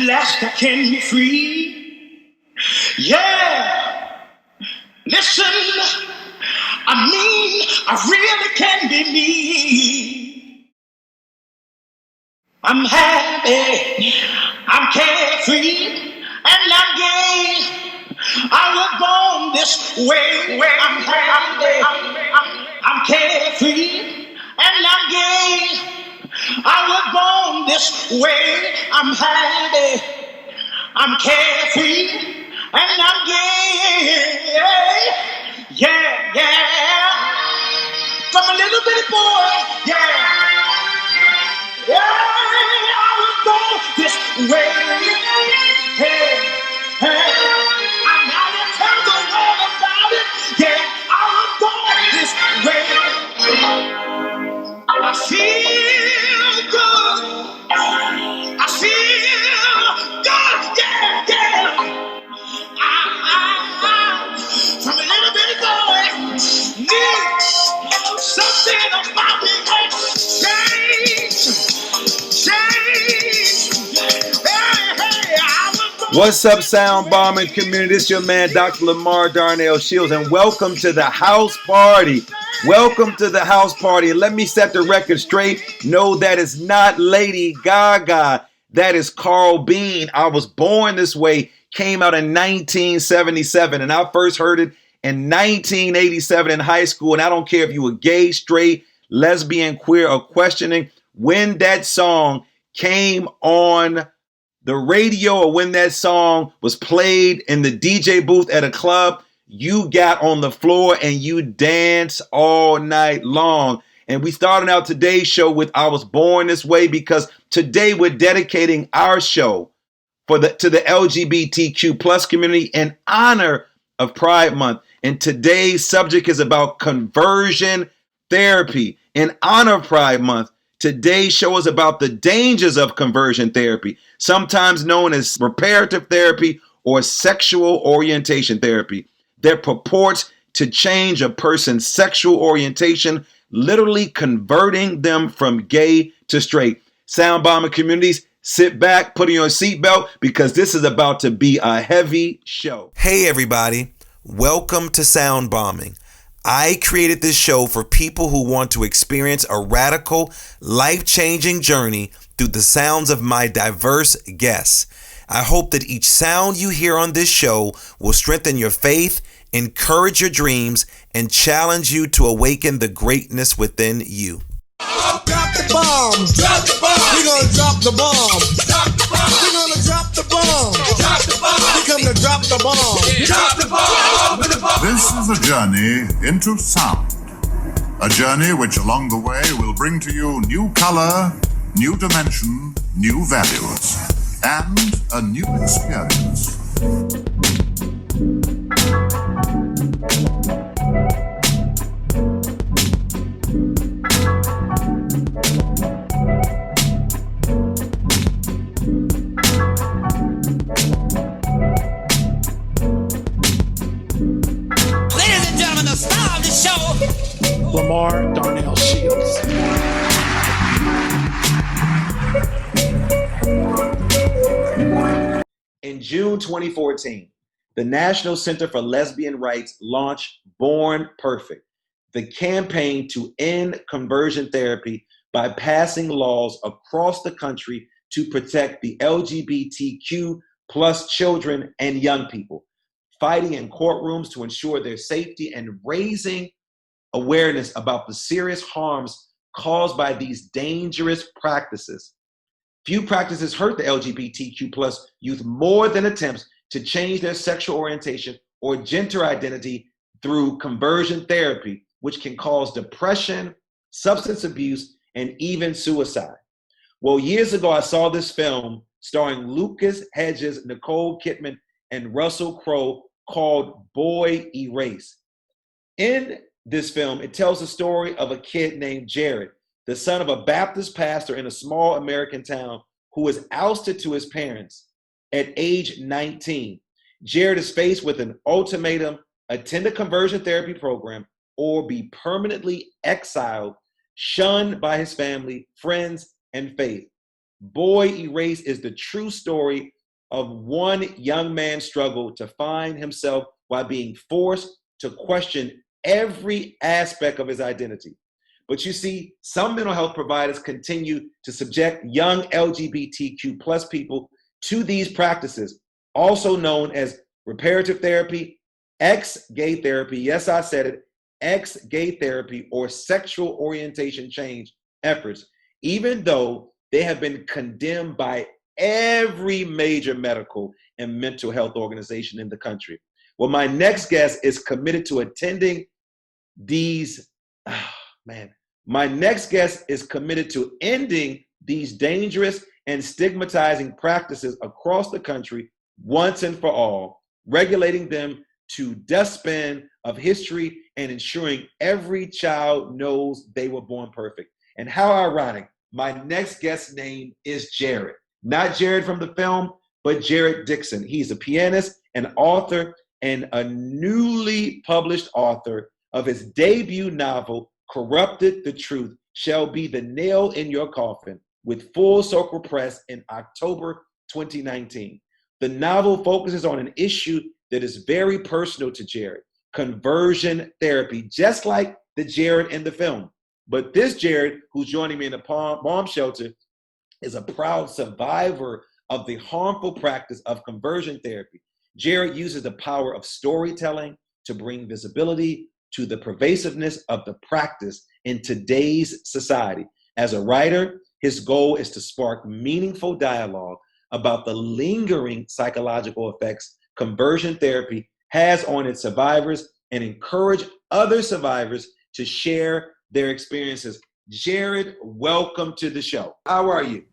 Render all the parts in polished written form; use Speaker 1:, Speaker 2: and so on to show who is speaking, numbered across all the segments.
Speaker 1: blessed, I can be free. Yeah, listen, I really can be me. I'm happy, I'm carefree, and I'm gay. I was born this way. I'm happy, I'm carefree, and I'm gay. I was born this way. I'm happy, I'm carefree, and I'm gay. Yeah, yeah. From a little bitty boy, yeah. Yeah, I was born this way. Hey, hey. I'm out to tell the world about it. Yeah, I was born this way. I feel good. I feel good. Yeah, yeah. From a little bitty boy, needs something about me that change.
Speaker 2: What's up, Sound Bombing community? This is your man, Dr. Lamar Darnell Shields, and welcome to the house party. Welcome to the house party. And let me set the record straight. No, that is not Lady Gaga. That is Carl Bean. I Was Born This Way came out in 1977, and I first heard it in 1987 in high school. And I don't care if you were gay, straight, lesbian, queer, or questioning when that song came on the radio or when that song was played in the DJ booth at a club, you got on the floor and you danced all night long. And we started out today's show with I Was Born This Way because today we're dedicating our show to the LGBTQ plus community in honor of Pride Month. And today's subject is about conversion therapy. In honor of Pride Month, today's show is about the dangers of conversion therapy, sometimes known as reparative therapy or sexual orientation therapy, that purports to change a person's sexual orientation, literally converting them from gay to straight. Sound Bomber communities, sit back, put on your seatbelt, because this is about to be a heavy show. Hey everybody, welcome to Sound Bombing. I created this show for people who want to experience a radical, life-changing journey through the sounds of my diverse guests. I hope that each sound you hear on this show will strengthen your faith, encourage your dreams, and challenge you to awaken the greatness within you.
Speaker 3: Drop the bomb. Drop the bomb. We're gonna drop the bomb. Drop the bomb. We're gonna drop the bomb. Drop the bomb. We come to drop the bomb. Drop the bomb.
Speaker 4: This is a journey into sound. A journey which along the way will bring to you new color, new dimension, new values, and a new experience.
Speaker 1: Lamar Darnell Shields.
Speaker 2: In June 2014, the National Center for Lesbian Rights launched Born Perfect, the campaign to end conversion therapy by passing laws across the country to protect the LGBTQ plus children and young people, fighting in courtrooms to ensure their safety and raising awareness about the serious harms caused by these dangerous practices. Few practices hurt the LGBTQ plus youth more than attempts to change their sexual orientation or gender identity through conversion therapy, which can cause depression, substance abuse, and even suicide. Well, years ago, I saw this film starring Lucas Hedges, Nicole Kidman, and Russell Crowe called Boy Erase. In this film, it tells the story of a kid named Jared, the son of a Baptist pastor in a small American town who was ousted to his parents at age 19. Jared is faced with an ultimatum: attend a conversion therapy program or be permanently exiled, shunned by his family, friends, and faith. Boy Erase is the true story of one young man's struggle to find himself while being forced to question every aspect of his identity. But you see, some mental health providers continue to subject young LGBTQ plus people to these practices, also known as reparative therapy, ex-gay therapy, yes, I said it, ex-gay therapy, or sexual orientation change efforts, even though they have been condemned by every major medical and mental health organization in the country. Well, my next guest is committed to attending these, my next guest is committed to ending these dangerous and stigmatizing practices across the country once and for all, regulating them to dustbin of history and ensuring every child knows they were born perfect. And how ironic, my next guest's name is Jared. Not Jared from the film, but Jared Dixon. He's a pianist, an author, and a newly published author of his debut novel, Corrupted: The Truth Shall Be the Nail in Your Coffin, with Full Circle Press in October 2019. The novel focuses on an issue that is very personal to Jared, conversion therapy, just like the Jared in the film. But this Jared, who's joining me in the bomb shelter, is a proud survivor of the harmful practice of conversion therapy. Jared uses the power of storytelling to bring visibility to the pervasiveness of the practice in today's society. As a writer, his goal is to spark meaningful dialogue about the lingering psychological effects conversion therapy has on its survivors and encourage other survivors to share their experiences. Jared, welcome to the show. How are you?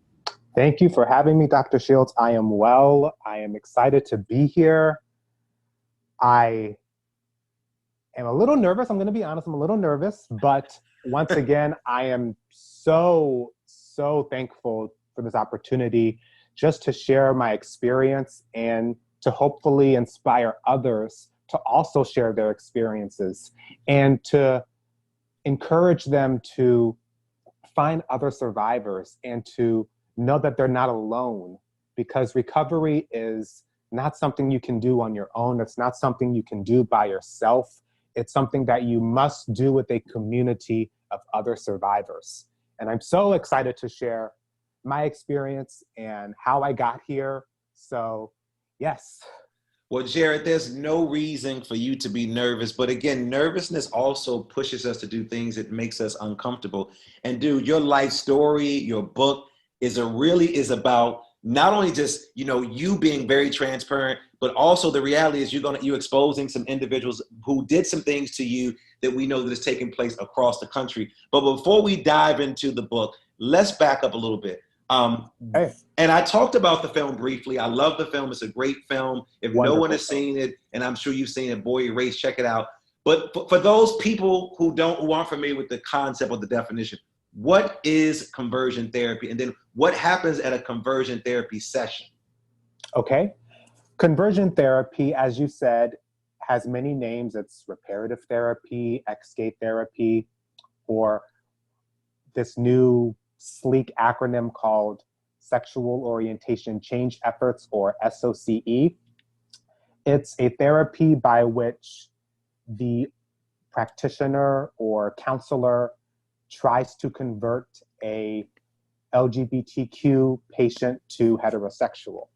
Speaker 5: Thank you for having me, Dr. Shields. I am well. I am excited to be here. I am a little nervous. I'm going to be honest. I'm a little nervous. But once again, I am so thankful for this opportunity just to share my experience and to hopefully inspire others to also share their experiences and to encourage them to find other survivors and to know that they're not alone, because recovery is not something you can do on your own. It's not something you can do by yourself. It's something that you must do with a community of other survivors. And I'm so excited to share my experience and how I got here. So, yes.
Speaker 2: Well, Jared, there's no reason for you to be nervous. But again, nervousness also pushes us to do things that makes us uncomfortable. And dude, your life story, your book is about not only just, you being very transparent, but also the reality is you exposing some individuals who did some things to you that we know that is taking place across the country. But before we dive into the book, let's back up a little bit.
Speaker 5: Hey.
Speaker 2: And I talked about the film briefly. I love the film. It's a great film. If
Speaker 5: Wonderful.
Speaker 2: No one has seen it, and I'm sure you've seen it, Boy Erased, check it out. But for those people who aren't familiar with the concept or the definition, what is conversion therapy? And then what happens at a conversion therapy session?
Speaker 5: Okay. Conversion therapy, as you said, has many names. It's reparative therapy, ex-gay therapy, or this new sleek acronym called Sexual Orientation Change Efforts, or SOCE. It's a therapy by which the practitioner or counselor tries to convert a LGBTQ patient to heterosexual.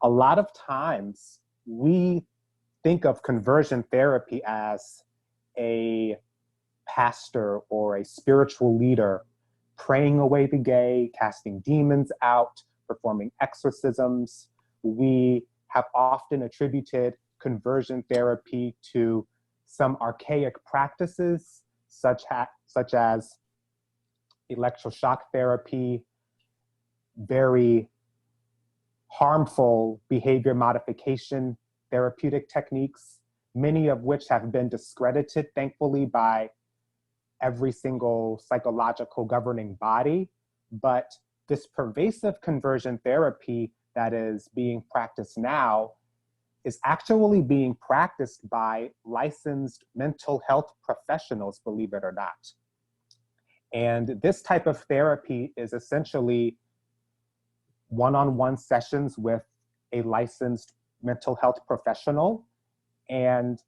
Speaker 5: A lot of times we think of conversion therapy as a pastor or a spiritual leader praying away the gay, casting demons out, performing exorcisms. We have often attributed conversion therapy to some archaic practices, such as electroshock therapy, very harmful behavior modification therapeutic techniques, many of which have been discredited, thankfully, by every single psychological governing body. But this pervasive conversion therapy that is being practiced now is actually being practiced by licensed mental health professionals, believe it or not. And this type of therapy is essentially one-on-one sessions with a licensed mental health professional, and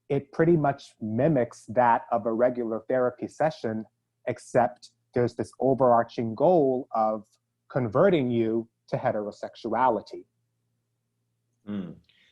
Speaker 5: it pretty much mimics that of a regular therapy session, except there's this overarching goal of converting you to heterosexuality.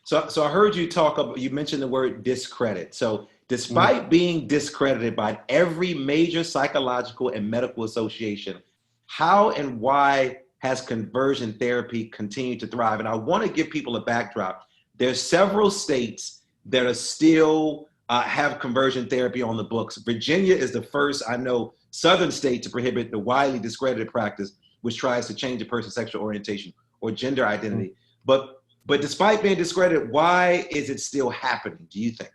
Speaker 2: So I heard you talk about, you mentioned the word discredit. So despite being discredited by every major psychological and medical association, how and why has conversion therapy continued to thrive? And I want to give people a backdrop. There's several states that are still have conversion therapy on the books. Virginia is the first, I know, southern state to prohibit the widely discredited practice, which tries to change a person's sexual orientation or gender identity. But despite being discredited, why is it still happening, do you think?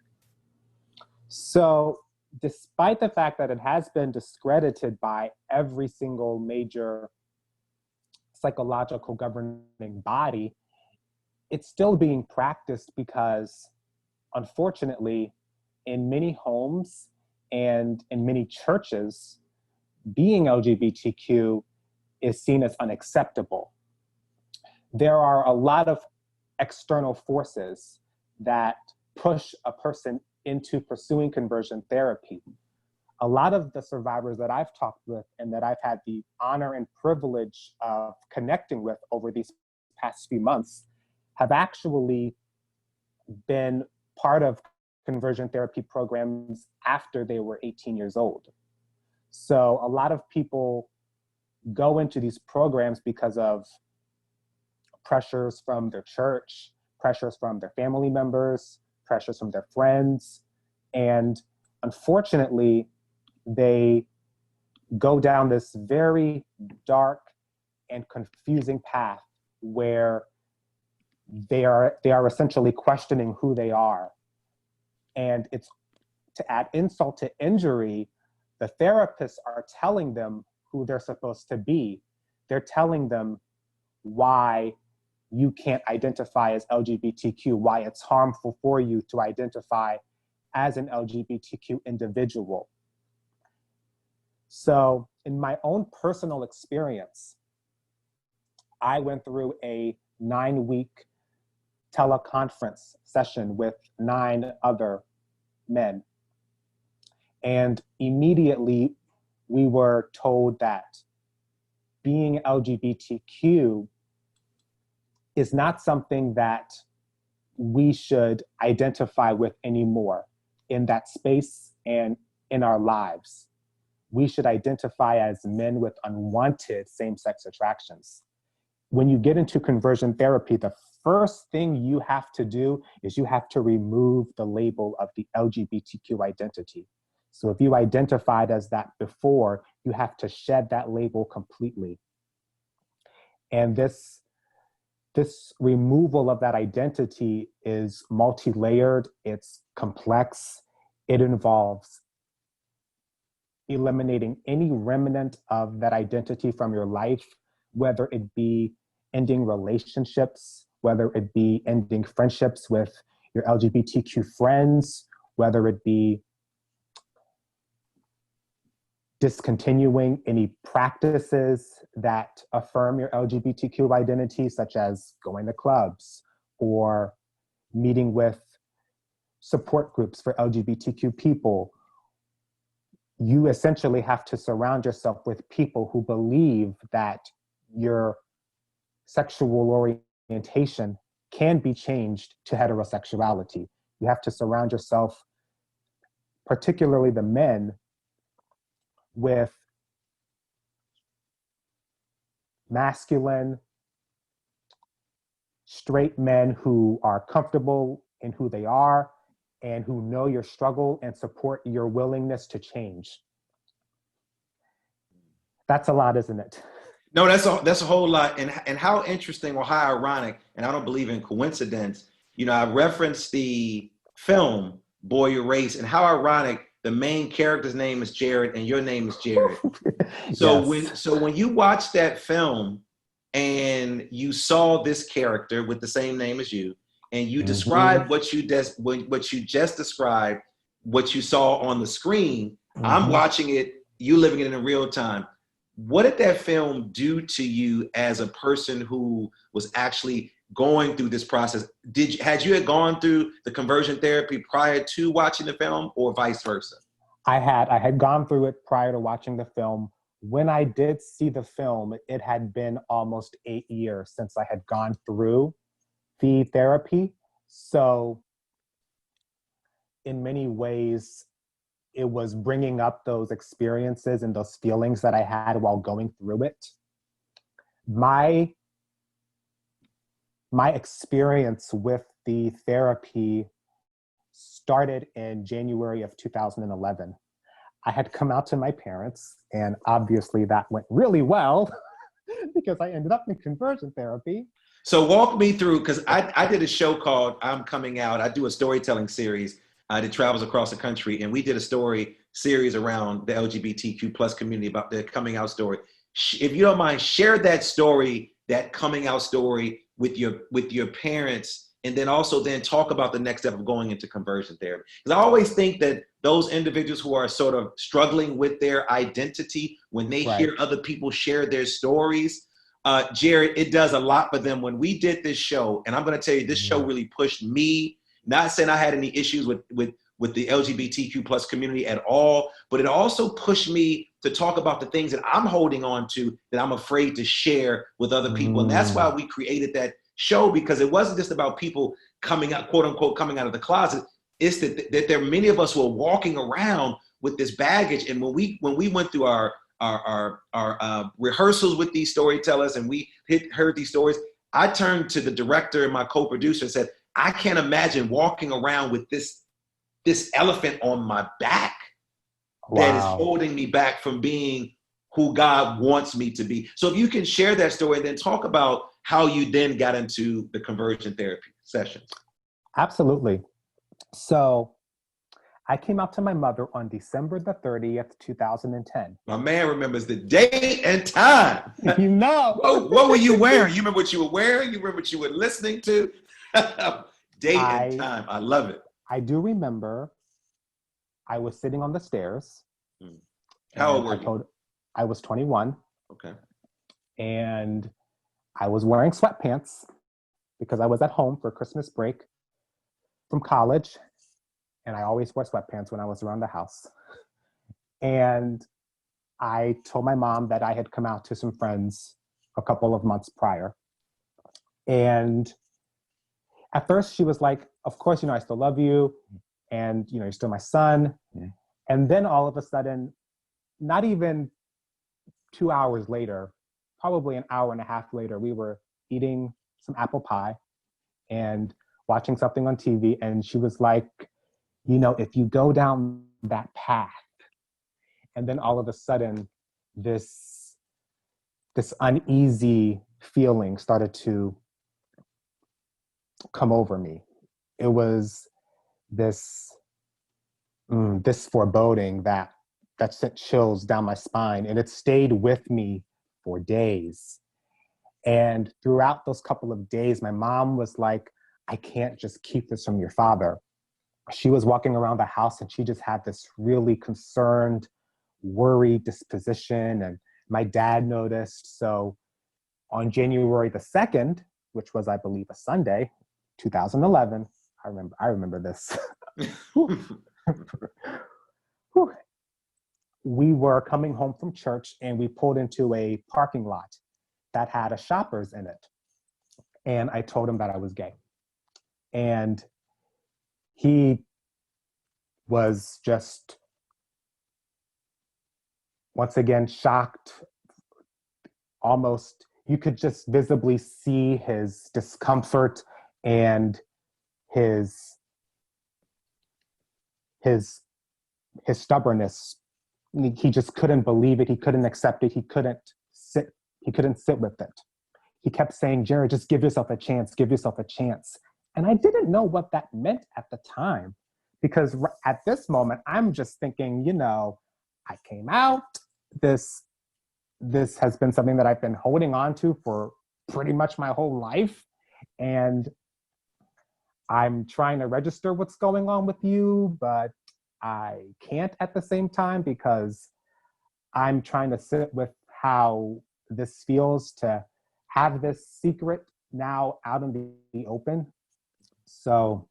Speaker 5: So despite the fact that it has been discredited by every single major psychological governing body, it's still being practiced because, unfortunately, in many homes and in many churches, being LGBTQ is seen as unacceptable. There are a lot of external forces that push a person into pursuing conversion therapy. A lot of the survivors that I've talked with and that I've had the honor and privilege of connecting with over these past few months have actually been part of conversion therapy programs after they were 18 years old. So a lot of people go into these programs because of pressures from their church, pressures from their family members, pressures from their friends. And unfortunately, they go down this very dark and confusing path where they are essentially questioning who they are. And it's, to add insult to injury, the therapists are telling them who they're supposed to be. They're telling them why you can't identify as LGBTQ, why it's harmful for you to identify as an LGBTQ individual. So in my own personal experience, I went through a 9-week teleconference session with 9 other men. And immediately we were told that being LGBTQ is not something that we should identify with anymore in that space and in our lives. We should identify as men with unwanted same-sex attractions. When you get into conversion therapy, the first thing you have to do is you have to remove the label of the LGBTQ identity. So if you identified as that before, you have to shed that label completely. And this removal of that identity is multi-layered, it's complex, it involves eliminating any remnant of that identity from your life, whether it be ending relationships, whether it be ending friendships with your LGBTQ friends, whether it be discontinuing any practices that affirm your LGBTQ identity, such as going to clubs or meeting with support groups for LGBTQ people. You essentially have to surround yourself with people who believe that your sexual orientation can be changed to heterosexuality. You have to surround yourself, particularly the men, with masculine, straight men who are comfortable in who they are and who know your struggle and support your willingness to change. That's a lot, isn't it?
Speaker 2: No, that's a whole lot. And how interesting or how ironic, and I don't believe in coincidence, you know, I referenced the film Boy Erased, and how ironic the main character's name is Jared and your name is Jared. So
Speaker 5: Yes.
Speaker 2: when you watched that film and you saw this character with the same name as you, and you described what you just described, what you saw on the screen, I'm watching it, you living it in real time. what did that film do to you as a person who was actually going through this process? Had you had gone through the conversion therapy prior to watching the film, or vice versa?
Speaker 5: I had gone through it prior to watching the film. When I did see the film, it had been almost 8 years since I had gone through the therapy. So in many ways, it was bringing up those experiences and those feelings that I had while going through it. My experience with the therapy started in January of 2011. I had come out to my parents, and obviously that went really well because I ended up in conversion therapy.
Speaker 2: So walk me through, because I did a show called I'm Coming Out. I do a storytelling series that travels across the country, and we did a story series around the LGBTQ plus community about their coming out story. If you don't mind, share that story, that coming out story with your parents, and then also then talk about the next step of going into conversion therapy. Because I always think that those individuals who are sort of struggling with their identity, when they hear other people share their stories, Jared, it does a lot for them. When we did this show, and I'm going to tell you, this show really pushed me, not saying I had any issues with the LGBTQ plus community at all, but it also pushed me to talk about the things that I'm holding on to that I'm afraid to share with other people. And that's why we created that show, because it wasn't just about people coming out, quote unquote, coming out of the closet. It's that there are many of us who are walking around with this baggage. And when we went through our rehearsals with these storytellers and we heard these stories, I turned to the director and my co-producer and said, I can't imagine walking around with this elephant on my back that is holding me back from being who God wants me to be. So if you can share that story and then talk about how you then got into the conversion therapy sessions.
Speaker 5: Absolutely. So I came out to my mother on December the 30th, 2010.
Speaker 2: My man remembers the date and time.
Speaker 5: You know.
Speaker 2: What were you wearing? You remember what you were wearing? You remember what you were listening to? Date and time. I love it.
Speaker 5: I do remember I was sitting on the stairs.
Speaker 2: How old were you?
Speaker 5: I was 21.
Speaker 2: Okay.
Speaker 5: And I was wearing sweatpants because I was at home for Christmas break from college. And I always wore sweatpants when I was around the house. And I told my mom that I had come out to some friends a couple of months prior. And at first she was like, of course, I still love you. And, you're still my son. Yeah. And then all of a sudden, not even 2 hours later, probably an hour and a half later, we were eating some apple pie and watching something on TV. And she was like, if you go down that path, and then all of a sudden, this uneasy feeling started to come over me. It was this foreboding that sent chills down my spine, and it stayed with me for days. And throughout those couple of days, my mom was like, I can't just keep this from your father. She was walking around the house and she just had this really concerned, worried disposition. And my dad noticed. So on January the 2nd, which was, I believe, a Sunday, 2011, I remember this. We were coming home from church and we pulled into a parking lot that had a Shoppers in it. And I told him that I was gay. And he was just, once again, shocked. Almost, you could just visibly see his discomfort and his stubbornness. He just couldn't believe it. He couldn't accept it. He couldn't sit with it. He kept saying, Jared, just give yourself a chance. Give yourself a chance. And I didn't know what that meant at the time, because at this moment, I'm just thinking, I came out. This has been something that I've been holding on to for pretty much my whole life. And I'm trying to register what's going on with you, but I can't at the same time because I'm trying to sit with how this feels to have this secret now out in the open. So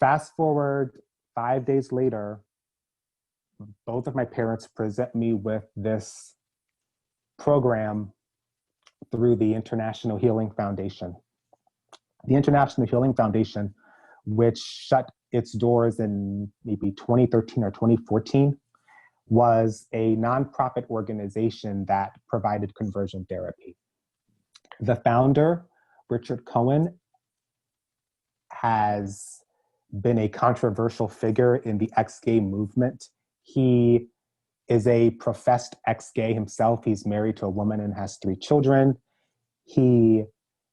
Speaker 5: fast forward 5 days later, both of my parents present me with this program through the International Healing Foundation. The International Healing Foundation, which shut its doors in maybe 2013 or 2014, was a nonprofit organization that provided conversion therapy. The founder, Richard Cohen, has been a controversial figure in the ex-gay movement. He is a professed ex-gay himself. He's married to a woman and has 3 children. He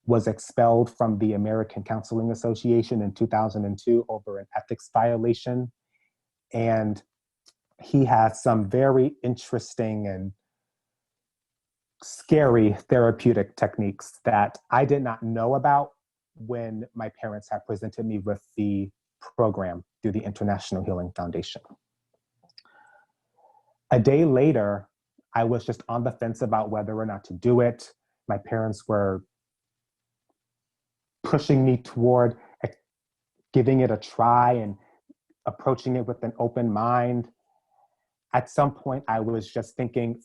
Speaker 5: was expelled from the American Counseling Association in 2002 over an ethics violation. And he has some very interesting and scary therapeutic techniques that I did not know about when my parents had presented me with the program through the International Healing Foundation. A day later, I was just on the fence about whether or not to do it. My parents were pushing me toward giving it a try and approaching it with an open mind. At some point, I was just thinking,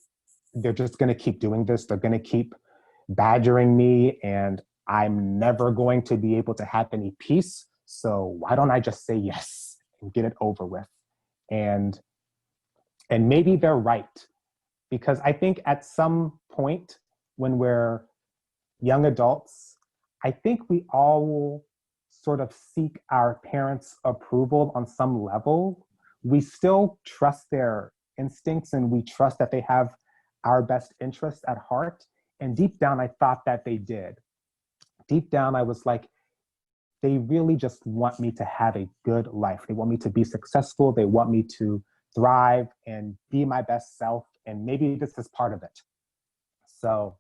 Speaker 5: they're just going to keep doing this. They're going to keep badgering me, and I'm never going to be able to have any peace. So why don't I just say yes and get it over with? And maybe they're right, because I think at some point when we're young adults, I think we all sort of seek our parents' approval on some level. We still trust their instincts and we trust that they have our best interests at heart. And deep down, I thought that they did. Deep down, I was like, they really just want me to have a good life. They want me to be successful. They want me to thrive and be my best self. And maybe this is part of it. So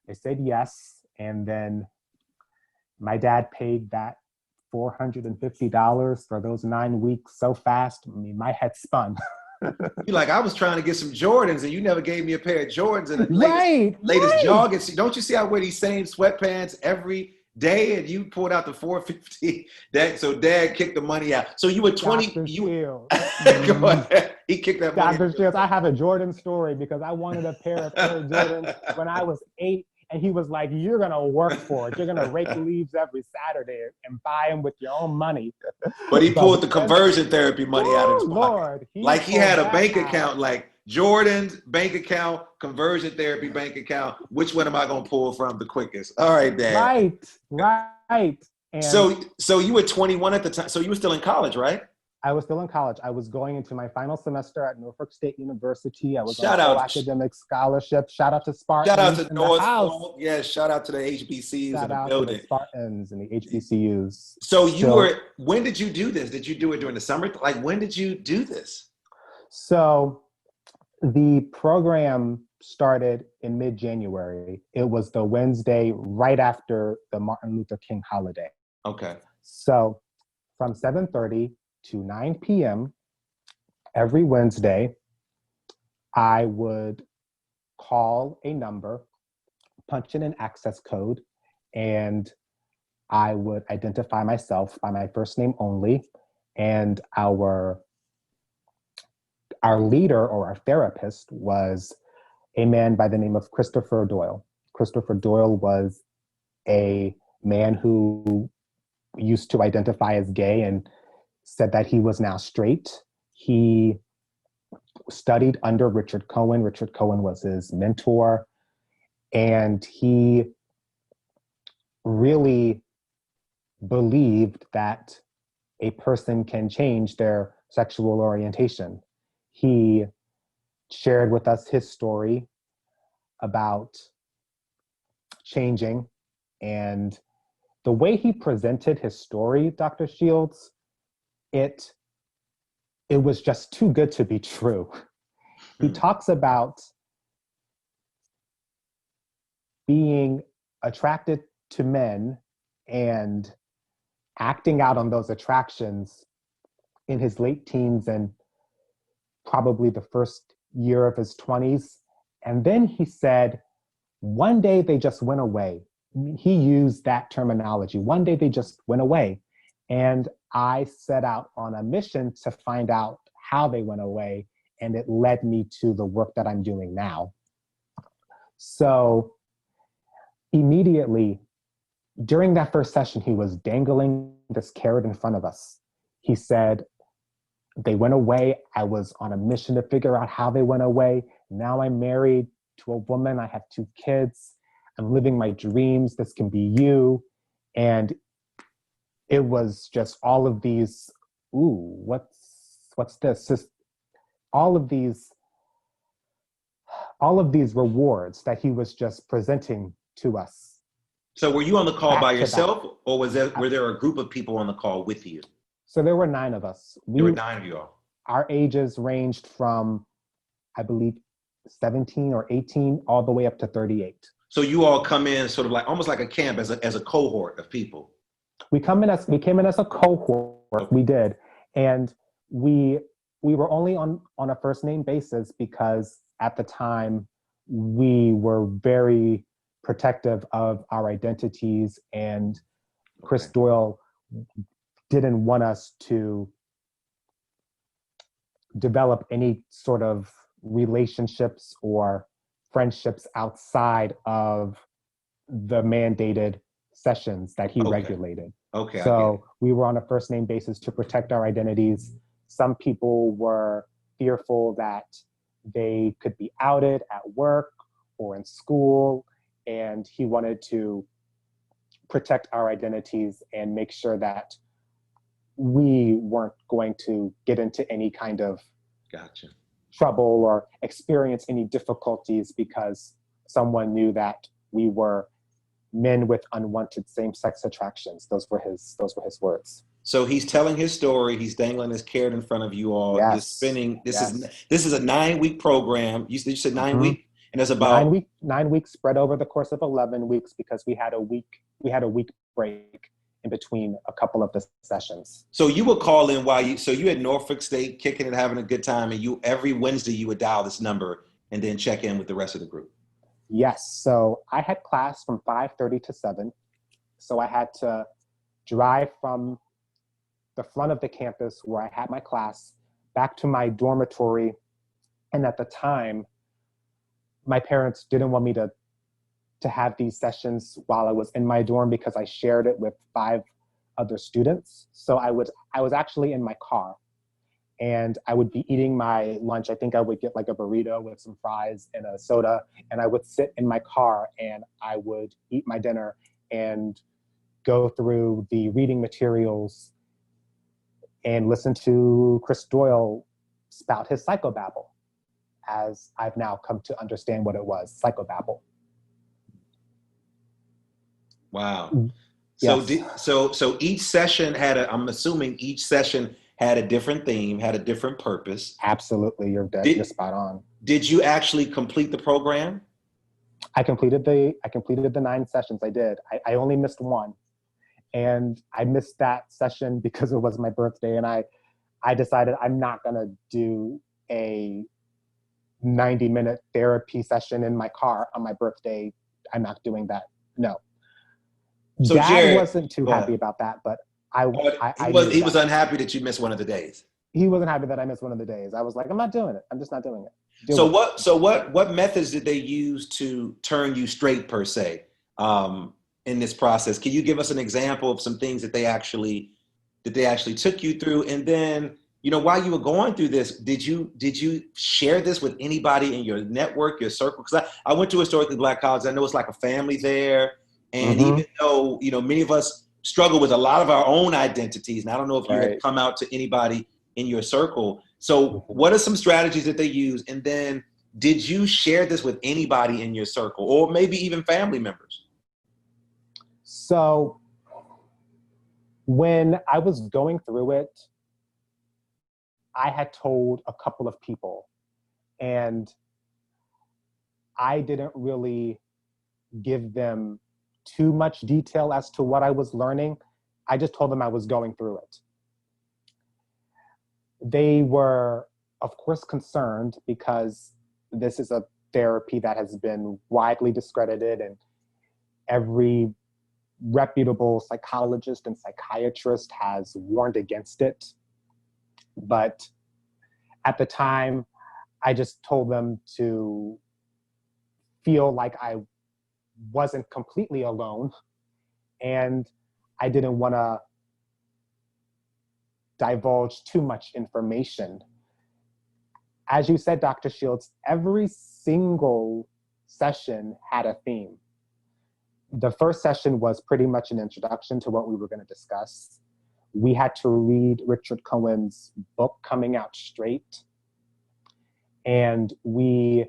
Speaker 5: I said yes. And then my dad paid that $450 for those 9 weeks so fast. I mean, my head spun.
Speaker 2: You like, I was trying to get some Jordans and you never gave me a pair of Jordans and the
Speaker 5: Right.
Speaker 2: latest joggers. Don't you see I wear these same sweatpants every day? And you pulled out the $450. So Dad kicked the money out. So you were 20.
Speaker 5: Dr. Shields.
Speaker 2: Go ahead. He kicked that money.
Speaker 5: Dr. Shields, I have a Jordan story because I wanted a pair of Air Jordans when I was 8. And he was like, you're going to work for it. You're going to rake leaves every Saturday and buy them with your own money.
Speaker 2: But he pulled the conversion therapy money out of his pocket.
Speaker 5: Lord,
Speaker 2: like he had a bank account, like Jordan's bank account, conversion therapy bank account. Which one am I going to pull from the quickest? All right, Dad.
Speaker 5: Right. And
Speaker 2: so you were 21 at the time. So you were still in college, right?
Speaker 5: I was still in college. I was going into my final semester at Norfolk State University. I was
Speaker 2: Shout
Speaker 5: on full
Speaker 2: out.
Speaker 5: academic scholarship. Shout out to Spartans.
Speaker 2: Shout out to
Speaker 5: in
Speaker 2: Norfolk. Yeah, shout out to the HBCUs
Speaker 5: Shout
Speaker 2: in the
Speaker 5: out
Speaker 2: building.
Speaker 5: to the Spartans and the HBCUs.
Speaker 2: So when did you do this? Did you do it during the summer? Like, when did you do this?
Speaker 5: So the program started in mid-January. It was the Wednesday right after the Martin Luther King holiday.
Speaker 2: Okay.
Speaker 5: So from 7:30 to 9 p.m. every Wednesday, I would call a number, punch in an access code, and I would identify myself by my first name only. And our leader or our therapist was a man by the name of Christopher Doyle. Christopher Doyle was a man who used to identify as gay and said that he was now straight. He studied under Richard Cohen. Richard Cohen was his mentor. And he really believed that a person can change their sexual orientation. He shared with us his story about changing, and the way he presented his story, Dr. Shields, it was just too good to be true. He talks about being attracted to men and acting out on those attractions in his late teens and probably the first year of his 20s. And then he said, one day they just went away. He used that terminology. One day they just went away. And I set out on a mission to find out how they went away. And it led me to the work that I'm doing now. So immediately, during that first session, he was dangling this carrot in front of us. He said, they went away. I was on a mission to figure out how they went away. Now I'm married to a woman. I have 2 kids. I'm living my dreams. This can be you. And it was just all of these, ooh, what's this? Just all of these rewards that he was just presenting to us.
Speaker 2: So were you on the call by
Speaker 5: Back to
Speaker 2: yourself,
Speaker 5: back.
Speaker 2: or were there a group of people on the call with you?
Speaker 5: So there were 9 of us.
Speaker 2: There were 9 of you all.
Speaker 5: Our ages ranged from, I believe, 17 or 18 all the way up to 38.
Speaker 2: So you all come in sort of like almost like a camp as a cohort of people.
Speaker 5: We came in as a cohort. We did, and we were only on a first name basis because at the time we were very protective of our identities, and Chris Doyle didn't want us to develop any sort of relationships or friendships outside of the mandated sessions that he regulated.
Speaker 2: Okay.
Speaker 5: So we were on a first name basis to protect our identities. Some people were fearful that they could be outed at work or in school, and he wanted to protect our identities and make sure that we weren't going to get into any kind of trouble or experience any difficulties because someone knew that we were men with unwanted same-sex attractions. Those were his words.
Speaker 2: So he's telling his story. He's dangling his carrot in front of you all.
Speaker 5: Yes.
Speaker 2: You're spinning. This is a 9-week program. You said 9 weeks, and it's about
Speaker 5: 9 weeks spread over the course of 11 weeks because we had a week break in between a couple of the sessions.
Speaker 2: So you would call in you at Norfolk State kicking and having a good time, and every Wednesday you would dial this number and then check in with the rest of the group.
Speaker 5: Yes. So I had class from 5:30 to 7. So I had to drive from the front of the campus where I had my class back to my dormitory. And at the time, my parents didn't want me to have these sessions while I was in my dorm because I shared it with 5 other students. So I was actually in my car and I would be eating my lunch. I think I would get like a burrito with some fries and a soda, and I would sit in my car and I would eat my dinner and go through the reading materials and listen to Chris Doyle spout his psychobabble, as I've now come to understand what it was, psychobabble.
Speaker 2: Wow.
Speaker 5: Yes.
Speaker 2: So each session I'm assuming each session had a different theme, had a different purpose.
Speaker 5: Absolutely, you're spot on.
Speaker 2: Did you actually complete the program?
Speaker 5: I completed the 9 sessions. I did. I only missed one. And I missed that session because it was my birthday. And I decided I'm not gonna do a 90-minute therapy session in my car on my birthday. I'm not doing that. No.
Speaker 2: So
Speaker 5: Dad
Speaker 2: Jared
Speaker 5: wasn't too happy about that, but
Speaker 2: he was unhappy that you missed one of the days.
Speaker 5: He wasn't happy that I missed one of the days. I was like, I'm not doing it. I'm just not doing it.
Speaker 2: What methods did they use to turn you straight per se in this process? Can you give us an example of some things that they actually took you through? And then, while you were going through this, did you share this with anybody in your network, your circle? Because I went to a historically Black college. I know it's like a family there. And even though, many of us struggle with a lot of our own identities, and I don't know if you had come out to anybody in your circle. So what are some strategies that they use? And then did you share this with anybody in your circle or maybe even family members?
Speaker 5: So when I was going through it, I had told a couple of people, and I didn't really give them too much detail as to what I was learning. I just told them I was going through it. They were, of course, concerned because this is a therapy that has been widely discredited, and every reputable psychologist and psychiatrist has warned against it. But at the time, I just told them to feel like I wasn't completely alone, and I didn't want to divulge too much information. As you said, Dr. Shields, every single session had a theme. The first session was pretty much an introduction to what we were going to discuss. We had to read Richard Cohen's book, Coming Out Straight. And we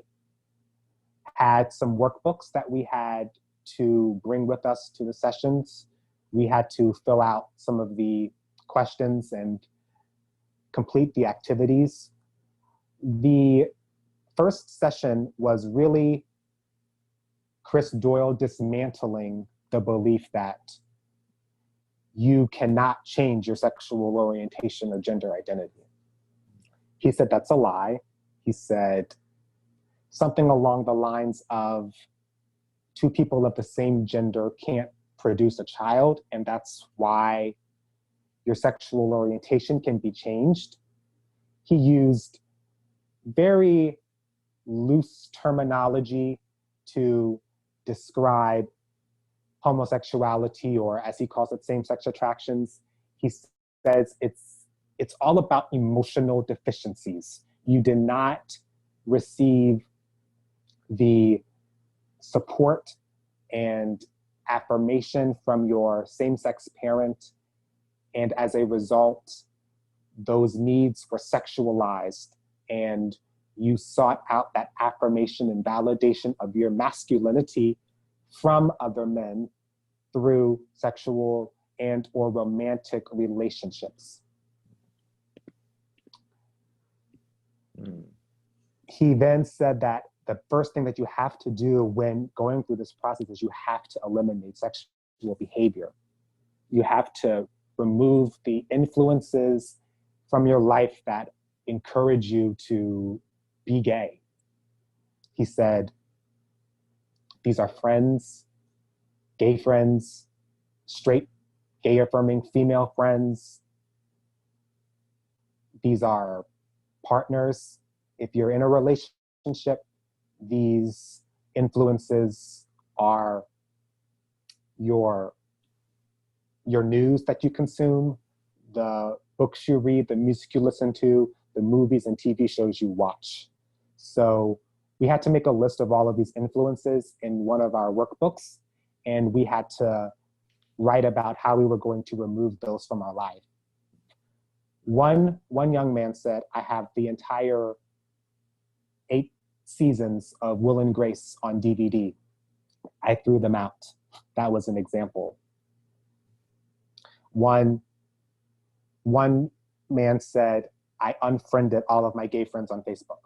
Speaker 5: had some workbooks that we had to bring with us to the sessions. We had to fill out some of the questions and complete the activities. The first session was really Chris Doyle dismantling the belief that you cannot change your sexual orientation or gender identity. He said that's a lie. He said something along the lines of two people of the same gender can't produce a child, and that's why your sexual orientation can be changed. He used very loose terminology to describe homosexuality, or as he calls it, same-sex attractions. He says it's all about emotional deficiencies. You did not receive the support and affirmation from your same-sex parent, and as a result, those needs were sexualized, and you sought out that affirmation and validation of your masculinity from other men through sexual and or romantic relationships. He then said that the first thing that you have to do when going through this process is you have to eliminate sexual behavior. You have to remove the influences from your life that encourage you to be gay. He said, these are friends, gay friends, straight, gay affirming female friends. These are partners. If you're in a relationship, these influences are your news that you consume, the books you read, the music you listen to, the movies and TV shows you watch. So we had to make a list of all of these influences in one of our workbooks, and we had to write about how we were going to remove those from our life. One young man said, I have the entire 8 seasons of Will and Grace on DVD. I threw them out. That was an example. One man said, I unfriended all of my gay friends on Facebook.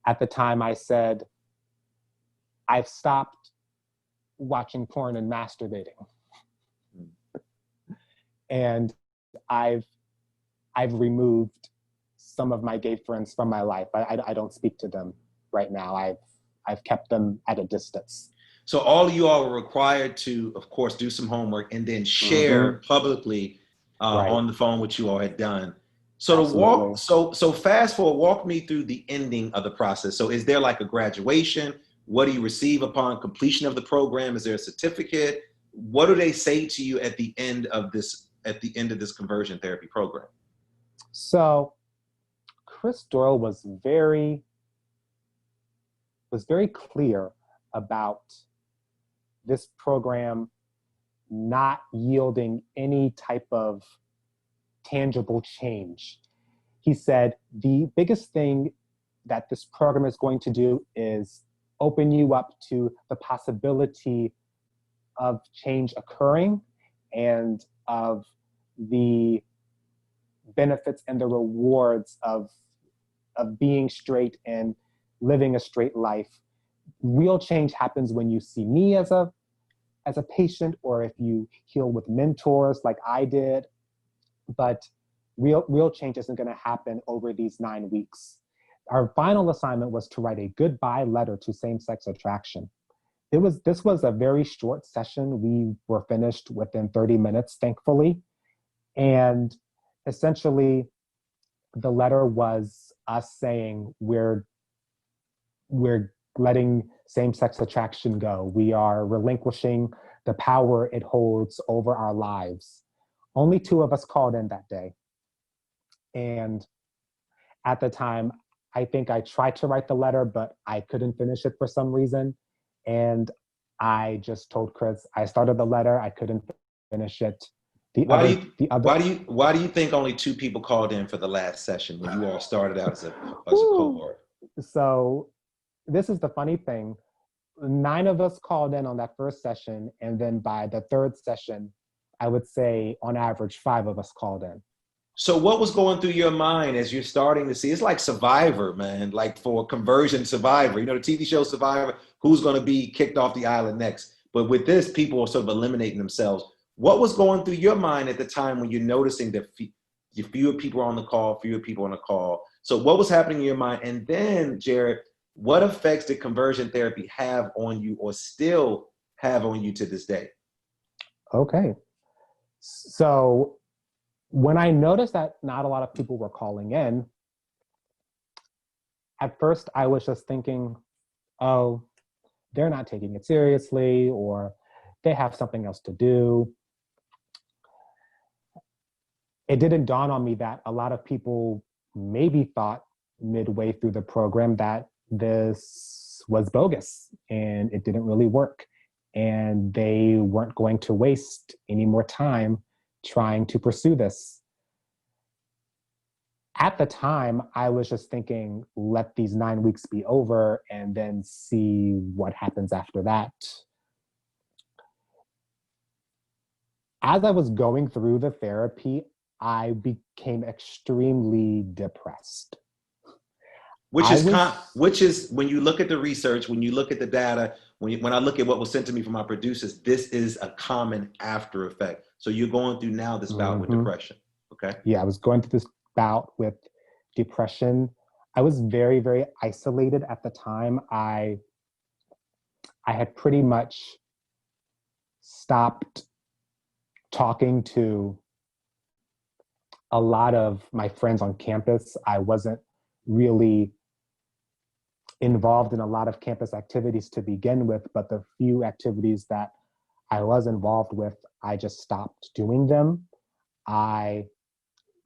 Speaker 5: At the time I said, I've stopped watching porn and masturbating. And I've removed some of my gay friends from my life. I don't speak to them right now. I've kept them at a distance.
Speaker 2: So all of you all were required to, of course, do some homework and then share publicly
Speaker 5: Right.
Speaker 2: on the phone what you all had done. So so fast forward, walk me through the ending of the process. So is there like a graduation? What do you receive upon completion of the program? Is there a certificate? What do they say to you at the end of this conversion therapy program?
Speaker 5: So Chris Doyle was very clear about this program not yielding any type of tangible change. He said, the biggest thing that this program is going to do is open you up to the possibility of change occurring and of the benefits and the rewards of being straight and living a straight life. Real change happens when you see me as a patient, or if you heal with mentors like I did. But real change isn't going to happen over these 9 weeks. Our final assignment was to write a goodbye letter to same-sex attraction. This was a very short session. We were finished within 30 minutes, thankfully. And essentially, the letter was us saying we're letting same-sex attraction go. We are relinquishing the power it holds over our lives. Only 2 of us called in that day. And at the time, I think I tried to write the letter, but I couldn't finish it for some reason. And I just told Chris, I started the letter, I couldn't finish it.
Speaker 2: Why do you think only 2 people called in for the last session when you all started out as a cohort?
Speaker 5: So this is the funny thing. 9 of us called in on that first session, and then by the 3rd session, I would say on average 5 of us called in.
Speaker 2: So what was going through your mind as you're starting to see, it's like Survivor, man, like for Conversion Survivor, the TV show Survivor, who's going to be kicked off the island next? But with this, people are sort of eliminating themselves. What was going through your mind at the time when you're noticing that fewer people are on the call, So what was happening in your mind? And then, Jared, what effects did conversion therapy have on you or still have on you to this day?
Speaker 5: Okay. So when I noticed that not a lot of people were calling in, at first I was just thinking, oh, they're not taking it seriously, or they have something else to do. It didn't dawn on me that a lot of people maybe thought midway through the program that this was bogus and it didn't really work. And they weren't going to waste any more time trying to pursue this. At the time, I was just thinking, let these 9 weeks be over and then see what happens after that. As I was going through the therapy, I became extremely depressed.
Speaker 2: Which is when you look at the research, when you look at the data, when I look at what was sent to me from my producers, this is a common after effect. So you're going through now this bout with depression, okay?
Speaker 5: Yeah, I was going through this bout with depression. I was very, very isolated at the time. I had pretty much stopped talking to a lot of my friends on campus. I wasn't really involved in a lot of campus activities to begin with, but the few activities that I was involved with, I just stopped doing them. I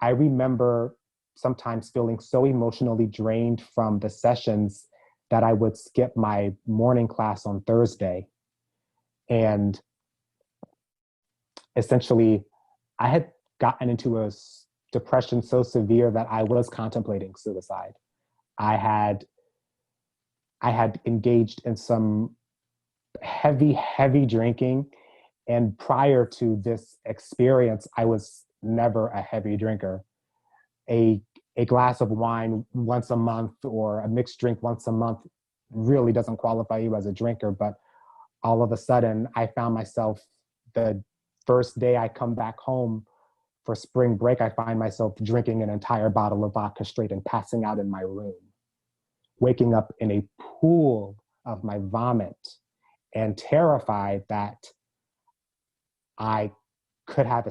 Speaker 5: remember sometimes feeling so emotionally drained from the sessions that I would skip my morning class on Thursday. And essentially, I had gotten into a depression so severe that I was contemplating suicide. I had engaged in some heavy drinking. And prior to this experience, I was never a heavy drinker. A glass of wine once a month or a mixed drink once a month really doesn't qualify you as a drinker. But all of a sudden, I found myself the first day I come back home for spring break, I find myself drinking an entire bottle of vodka straight and passing out in my room, waking up in a pool of my vomit and terrified that I could have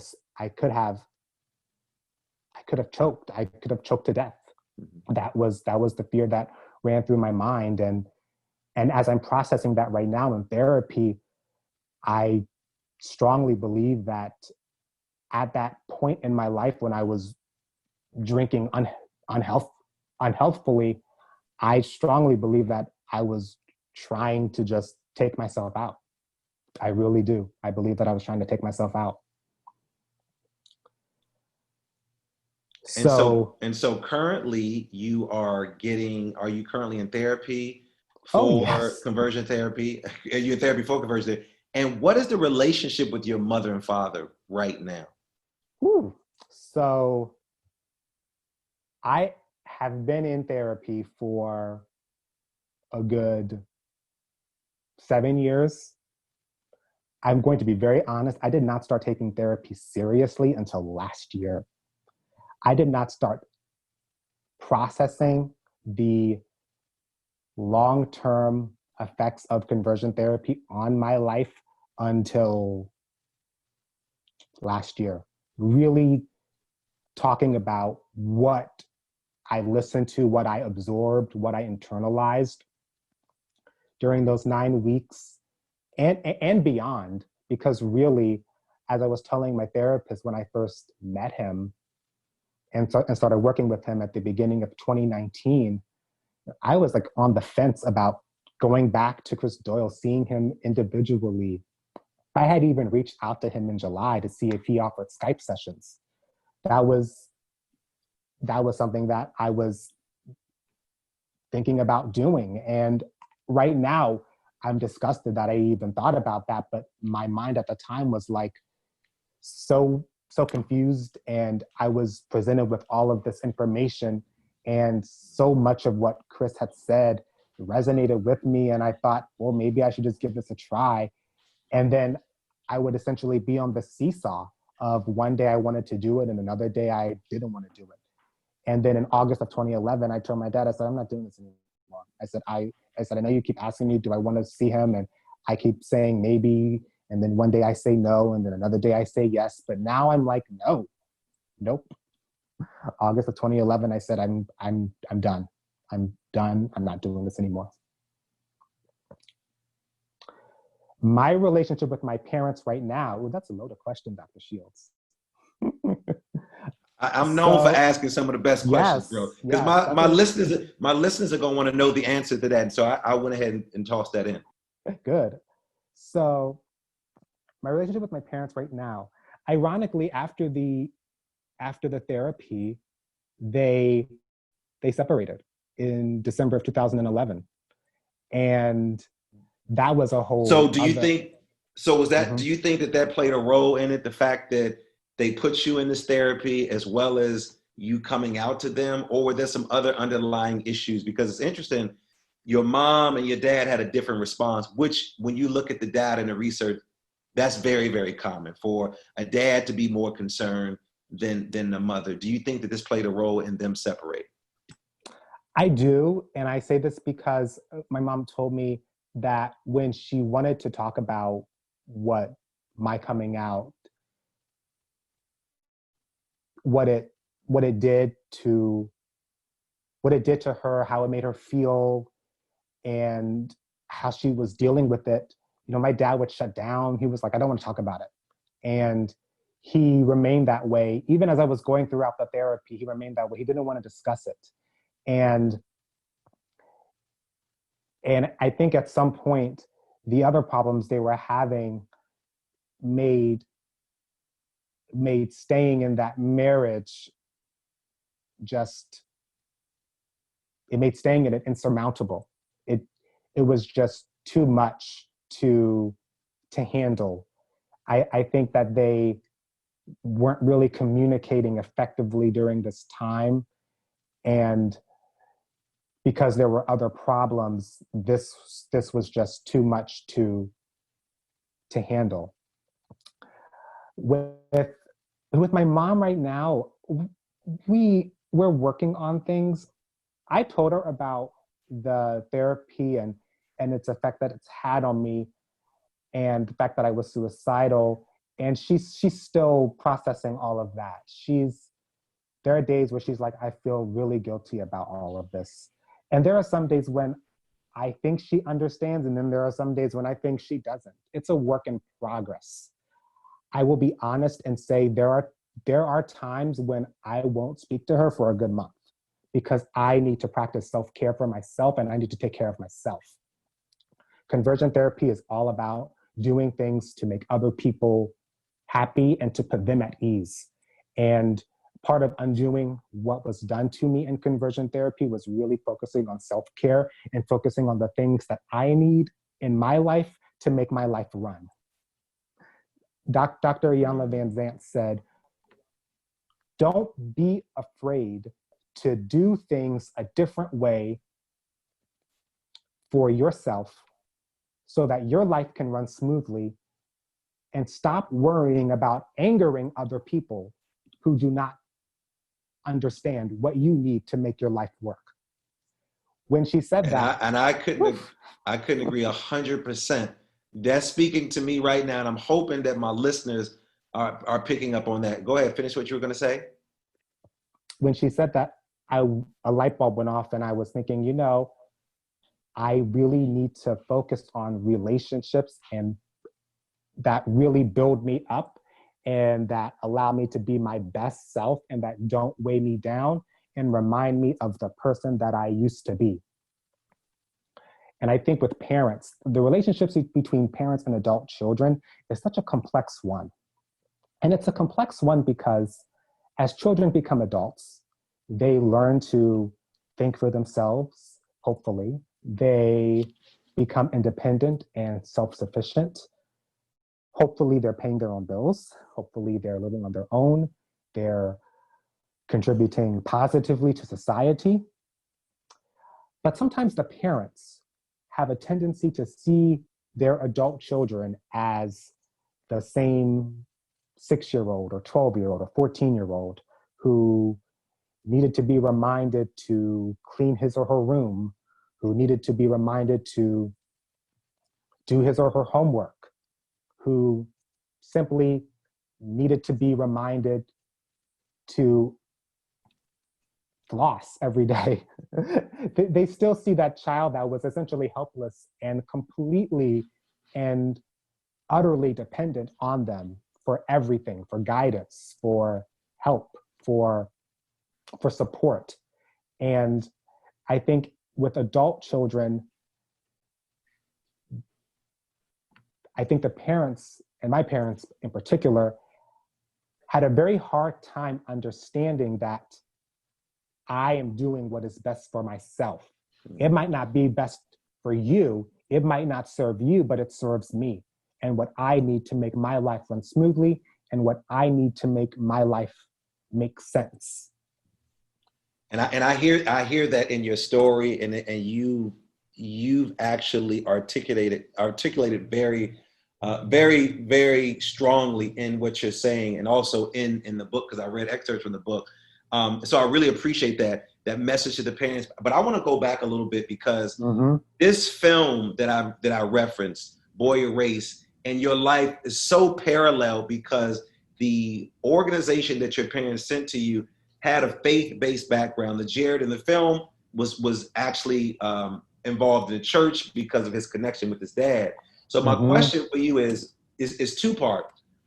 Speaker 5: choked. I could have choked to death. That was the fear that ran through my mind. And as I'm processing that right now in therapy, I strongly believe that at that point in my life when I was drinking unhealthfully, I strongly believe that I was trying to just take myself out. I really do. I believe that I was trying to take myself out.
Speaker 2: And so currently are you currently in therapy for conversion therapy? Are you in therapy for conversion therapy? And what is the relationship with your mother and father right now?
Speaker 5: So I have been in therapy for a good 7 years. I'm going to be very honest. I did not start taking therapy seriously until last year. I did not start processing the long-term effects of conversion therapy on my life until last year. Really talking about what I listened to, what I absorbed, what I internalized during those 9 weeks and beyond. Because really, as I was telling my therapist when I first met him and started working with him at the beginning of 2019, I was like on the fence about going back to Chris Doyle, seeing him individually. I had even reached out to him in July to see if he offered Skype sessions. That was something that I was thinking about doing. And right now, I'm disgusted that I even thought about that, but my mind at the time was like so confused, and I was presented with all of this information, and so much of what Chris had said resonated with me, and I thought, well, maybe I should just give this a try. And then I would essentially be on the seesaw of one day I wanted to do it and another day I didn't want to do it. And then in August of 2011, I told my dad, I said, I'm not doing this anymore. I said, I know you keep asking me, do I want to see him? And I keep saying maybe. And then one day I say no. And then another day I say yes. But now I'm like, no, nope. August of 2011, I said, I'm done. I'm done. I'm not doing this anymore. My relationship with my parents right now, well, that's a loaded question, Dr. Shields.
Speaker 2: I'm known for asking some of the best questions, bro. Because my listeners are gonna want to know the answer to that. And so I went ahead and tossed that in.
Speaker 5: Good. So my relationship with my parents right now, ironically, after the therapy, they separated in December of 2011. And that was a whole
Speaker 2: So do you
Speaker 5: other...
Speaker 2: think, do you think that played a role in it? The fact that they put you in this therapy as well as you coming out to them, or were there some other underlying issues? Because it's interesting, your mom and your dad had a different response, which when you look at the data and the research, that's very, very common for a dad to be more concerned than the mother. Do you think that this played a role in them separating?
Speaker 5: I do, and I say this because my mom told me that when she wanted to talk about what my coming out, what it did to her, how it made her feel, and how she was dealing with it, you know, my dad would shut down. He was like, I don't want to talk about it. And he remained that way. Even as I was going throughout the therapy, he remained that way. He didn't want to discuss it. And I think at some point, the other problems they were having made staying in that marriage it made staying in it insurmountable. It was just too much to handle. I think that they weren't really communicating effectively during this time. And because there were other problems, this was just too much to handle. With my mom right now, we're working on things. I told her about the therapy and its effect that it's had on me, and the fact that I was suicidal, and she's still processing all of that. There are days where she's like, I feel really guilty about all of this. And there are some days when I think she understands, and then there are some days when I think she doesn't. It's a work in progress. I will be honest and say there are times when I won't speak to her for a good month because I need to practice self-care for myself, and I need to take care of myself. Conversion therapy is all about doing things to make other people happy and to put them at ease. And part of undoing what was done to me in conversion therapy was really focusing on self-care and focusing on the things that I need in my life to make my life run. Dr. Iyanla Vanzant said, don't be afraid to do things a different way for yourself so that your life can run smoothly, and stop worrying about angering other people who do not understand what you need to make your life work. When she said that,
Speaker 2: I couldn't agree 100%. That's speaking to me right now, and I'm hoping that my listeners are picking up on that. Go ahead, finish what you were going to say.
Speaker 5: when she said that, a light bulb went off, and I was thinking, you know, I really need to focus on relationships and that really build me up and that allow me to be my best self and that don't weigh me down and remind me of the person that I used to be. And I think with parents, the relationships between parents and adult children is such a complex one. And it's a complex one because as children become adults, they learn to think for themselves, hopefully. They become independent and self-sufficient. Hopefully they're paying their own bills. Hopefully they're living on their own. They're contributing positively to society. But sometimes the parents have a tendency to see their adult children as the same 6-year-old or 12-year-old or 14-year-old who needed to be reminded to clean his or her room, who needed to be reminded to do his or her homework, who simply needed to be reminded to floss every day. They still see that child that was essentially helpless and completely and utterly dependent on them for everything, for guidance, for help, for support. And I think with adult children, I think the parents, and my parents in particular, had a very hard time understanding that I am doing what is best for myself. It might not be best for you, it might not serve you, but it serves me and what I need to make my life run smoothly and what I need to make my life make sense.
Speaker 2: And I hear that in your story, and you've actually articulated very strongly in what you're saying, and also in the book, because I read excerpts from the book. So I really appreciate that message to the parents. But I want to go back a little bit because this film that I referenced, Boy Erased, and your life is so parallel because the organization that your parents sent to you had a faith-based background. The Jared in the film was actually involved in the church because of his connection with his dad. So my question for you is two-part.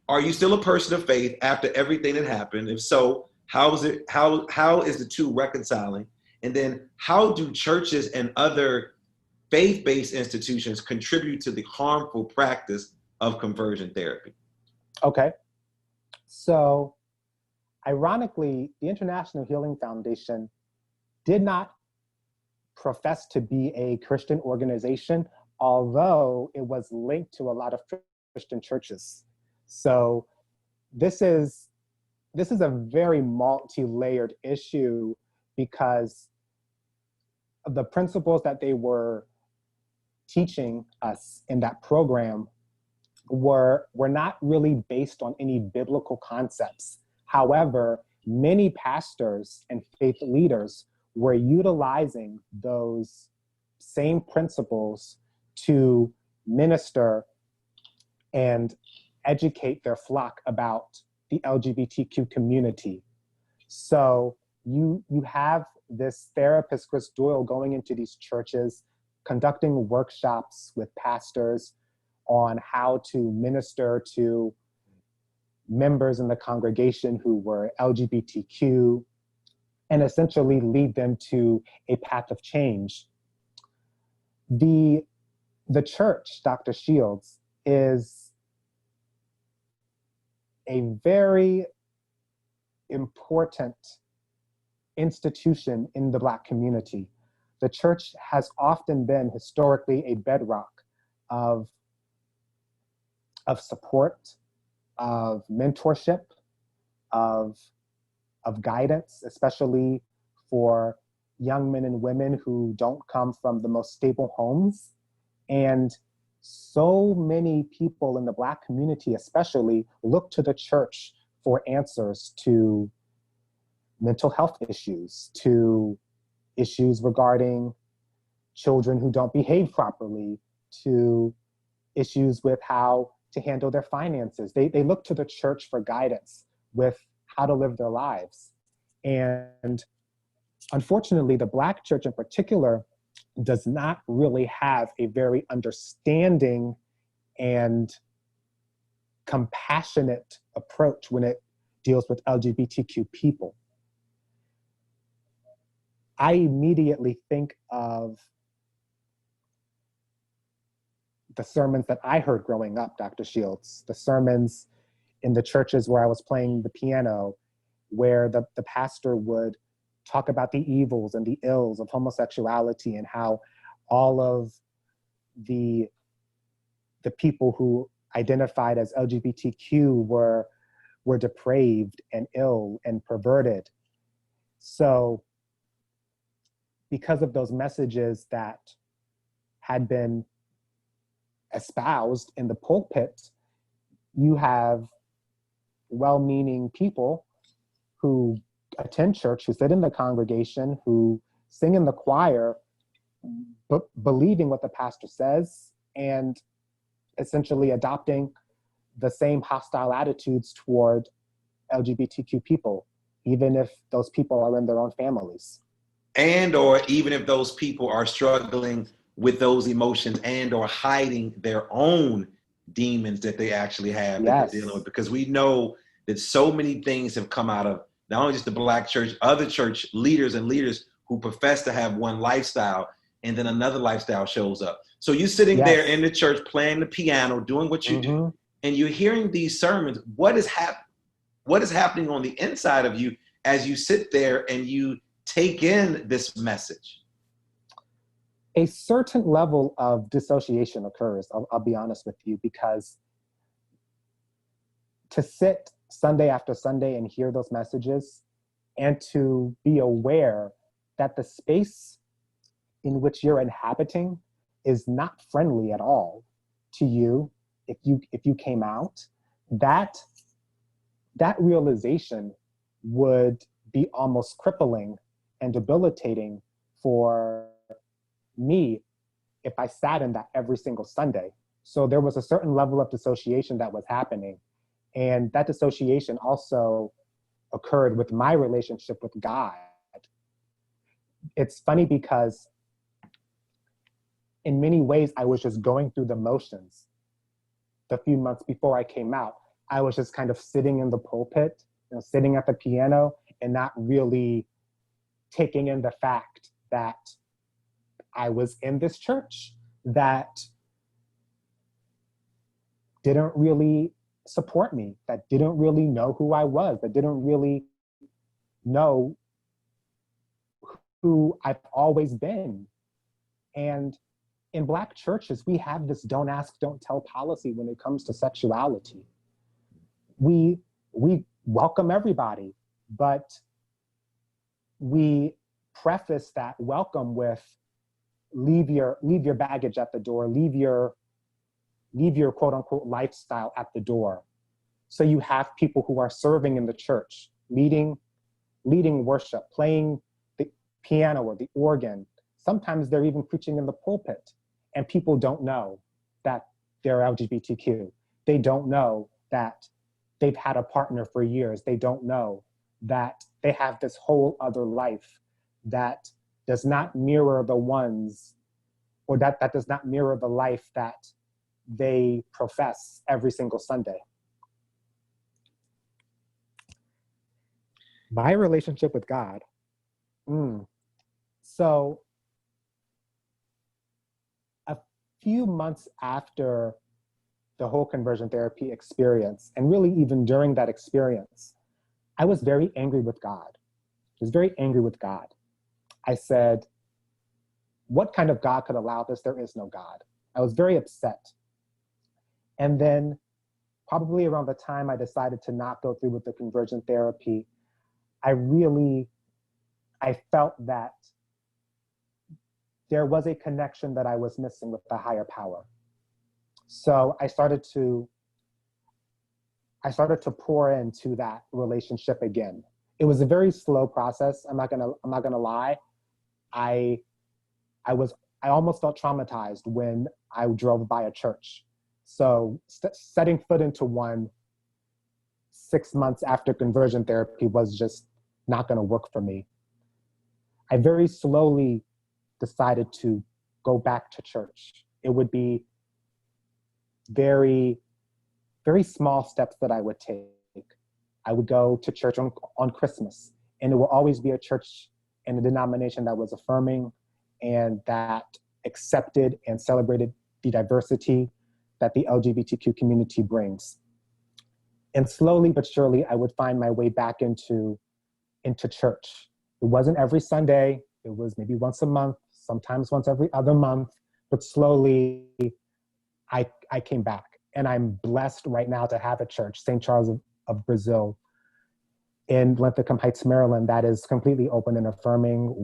Speaker 2: Are you still a person of faith after everything that happened? If so, how is the two reconciling? And then how do churches and other faith-based institutions contribute to the harmful practice of conversion therapy?
Speaker 5: Okay. So ironically, the International Healing Foundation did not profess to be a Christian organization, although it was linked to a lot of Christian churches. So this is a very multi-layered issue because the principles that they were teaching us in that program were not really based on any biblical concepts. However, many pastors and faith leaders were utilizing those same principles to minister and educate their flock about the LGBTQ community. So you have this therapist, Chris Doyle, going into these churches, conducting workshops with pastors on how to minister to members in the congregation who were LGBTQ and essentially lead them to a path of change. The church, Dr. Shields, is a very important institution in the Black community. The church has often been historically a bedrock of support, of mentorship, of guidance, especially for young men and women who don't come from the most stable homes. And so many people in the Black community especially look to the church for answers to mental health issues, to issues regarding children who don't behave properly, to issues with how to handle their finances. They look to the church for guidance with how to live their lives. And unfortunately, the Black church in particular does not really have a very understanding and compassionate approach when it deals with LGBTQ people. I immediately think of the sermons that I heard growing up, Dr. Shields, the sermons in the churches where I was playing the piano, where the pastor would talk about the evils and the ills of homosexuality and how all of the people who identified as LGBTQ were depraved and ill and perverted. So because of those messages that had been espoused in the pulpit, you have well-meaning people who attend church, who sit in the congregation, who sing in the choir, but believing what the pastor says and essentially adopting the same hostile attitudes toward LGBTQ people, even if those people are in their own families.
Speaker 2: And or even if those people are struggling with those emotions and or hiding their own demons that they actually have that they're dealing with. Because we know that so many things have come out of not only just the Black church, other church leaders and leaders who profess to have one lifestyle and then another lifestyle shows up. So you're sitting there in the church playing the piano, doing what you do, and you're hearing these sermons. What is happening on the inside of you as you sit there and you take in this message?
Speaker 5: A certain level of dissociation occurs, I'll be honest with you, because to sit Sunday after Sunday and hear those messages and to be aware that the space in which you're inhabiting is not friendly at all to you if you came out, that realization would be almost crippling and debilitating for me if I sat in that every single Sunday. So there was a certain level of dissociation that was happening. And that dissociation also occurred with my relationship with God. It's funny because in many ways, I was just going through the motions. The few months before I came out, I was just kind of sitting in the pulpit, sitting at the piano and not really taking in the fact that I was in this church that didn't really support me, that didn't really know who I was, that didn't really know who I've always been. And in Black churches, we have this don't ask, don't tell policy when it comes to sexuality. We welcome everybody, but we preface that welcome with leave your baggage at the door, leave your quote unquote lifestyle at the door. So you have people who are serving in the church, leading worship, playing the piano or the organ. Sometimes they're even preaching in the pulpit, and people don't know that they're LGBTQ. They don't know that they've had a partner for years. They don't know that they have this whole other life that does not mirror the ones, or that does not mirror the life that they profess every single Sunday. My relationship with God. So a few months after the whole conversion therapy experience, and really even during that experience, I was very angry with God. I was very angry with God. I said, what kind of God could allow this? There is no God. I was very upset. And then probably around the time I decided to not go through with the conversion therapy, I felt that there was a connection that I was missing with the higher power. So I started to pour into that relationship again. it was a very slow process. I'm not gonna lie. I almost felt traumatized when I drove by a church. So setting foot into one 6 months after conversion therapy was just not going to work for me. I very slowly decided to go back to church. It would be very, very small steps that I would take. I would go to church on Christmas, and it will always be a church and a denomination that was affirming and that accepted and celebrated the diversity that the LGBTQ community brings. And slowly but surely, I would find my way back into church. It wasn't every Sunday. It was maybe once a month, sometimes once every other month, but slowly I came back. And I'm blessed right now to have a church, St. Charles of Brazil, in Linthicum Heights, Maryland, that is completely open and affirming.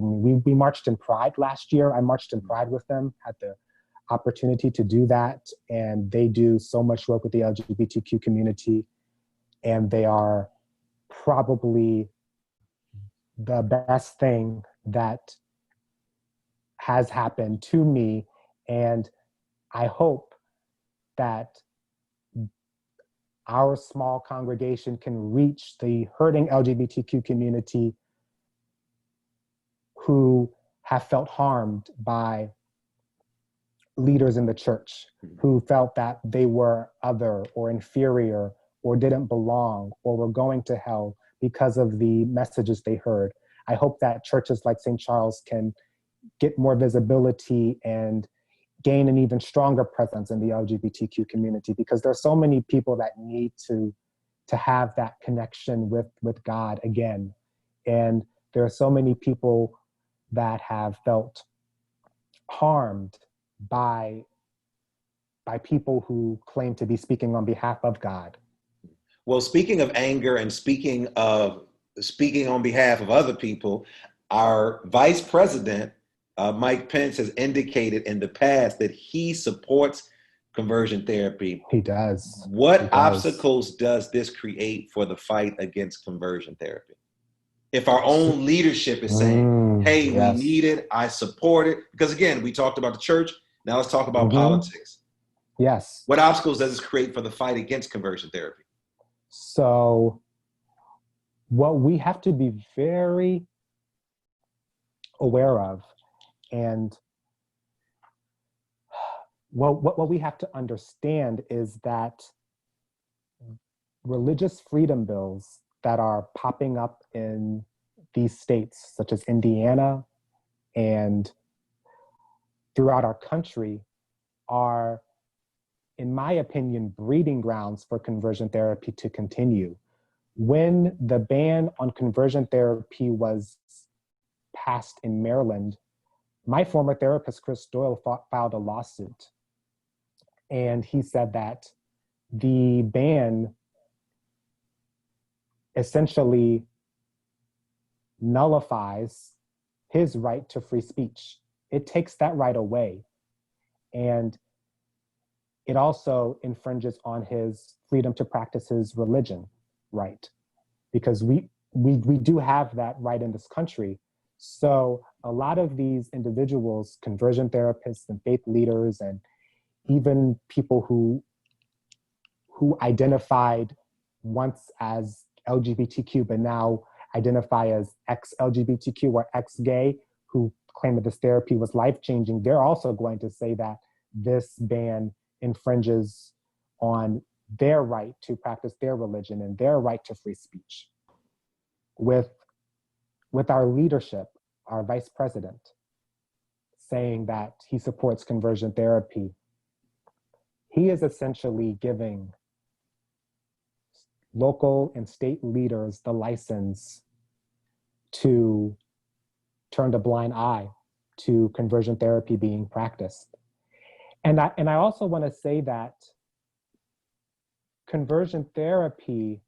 Speaker 5: We marched in Pride last year. I marched in Pride with them, had the opportunity to do that. And they do so much work with the LGBTQ community. And they are probably the best thing that has happened to me. And I hope that our small congregation can reach the hurting LGBTQ community who have felt harmed by leaders in the church, who felt that they were other or inferior or didn't belong or were going to hell because of the messages they heard. I hope that churches like St. Charles can get more visibility and gain an even stronger presence in the LGBTQ community, because there's so many people that need to have that connection with God again. And there are so many people that have felt harmed by people who claim to be speaking on behalf of God.
Speaker 2: Well, speaking of anger and speaking on behalf of other people, our vice president, Mike Pence, has indicated in the past that he supports conversion therapy.
Speaker 5: He does.
Speaker 2: What obstacles does this create for the fight against conversion therapy? If our own leadership is saying, hey,
Speaker 5: yes,
Speaker 2: we need it, I support it. Because again, we talked about the church. Now let's talk about politics.
Speaker 5: Yes.
Speaker 2: What obstacles does this create for the fight against conversion therapy?
Speaker 5: So what we have to be very aware of, and what we have to understand is that religious freedom bills that are popping up in these states, such as Indiana and throughout our country, are, in my opinion, breeding grounds for conversion therapy to continue. When the ban on conversion therapy was passed in Maryland, my former therapist, Chris Doyle, filed a lawsuit. And he said that the ban essentially nullifies his right to free speech. It takes that right away. And it also infringes on his freedom to practice his religion right, because we do have that right in this country. So a lot of these individuals, conversion therapists and faith leaders, and even people who identified once as LGBTQ but now identify as ex-LGBTQ or ex-gay, who claim that this therapy was life-changing, they're also going to say that this ban infringes on their right to practice their religion and their right to free speech. With our leadership, our vice president, saying that he supports conversion therapy, he is essentially giving local and state leaders the license to turn a blind eye to conversion therapy being practiced. And I also want to say that conversion therapy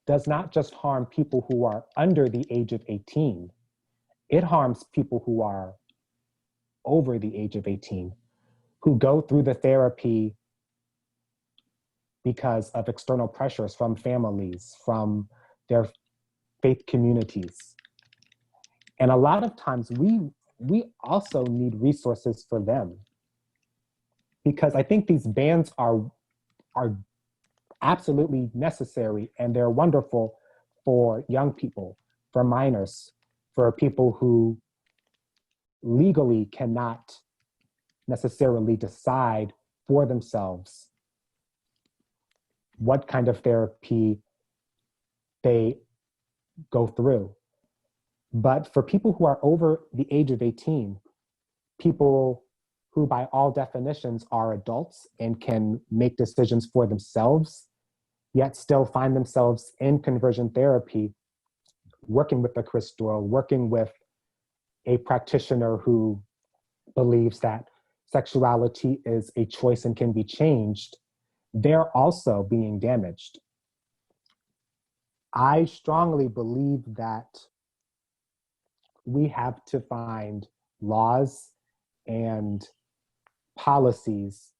Speaker 5: does not just harm people who are under the age of 18. It harms people who are over the age of 18, who go through the therapy because of external pressures from families, from their faith communities. And a lot of times we also need resources for them, because I think these bans are absolutely necessary, and they're wonderful for young people, for minors, for people who legally cannot necessarily decide for themselves what kind of therapy they go through. But for people who are over the age of 18, people who by all definitions are adults and can make decisions for themselves, yet still find themselves in conversion therapy, working with a Chris Doyle, working with a practitioner who believes that sexuality is a choice and can be changed, they're also being damaged. I strongly believe that we have to find laws and policies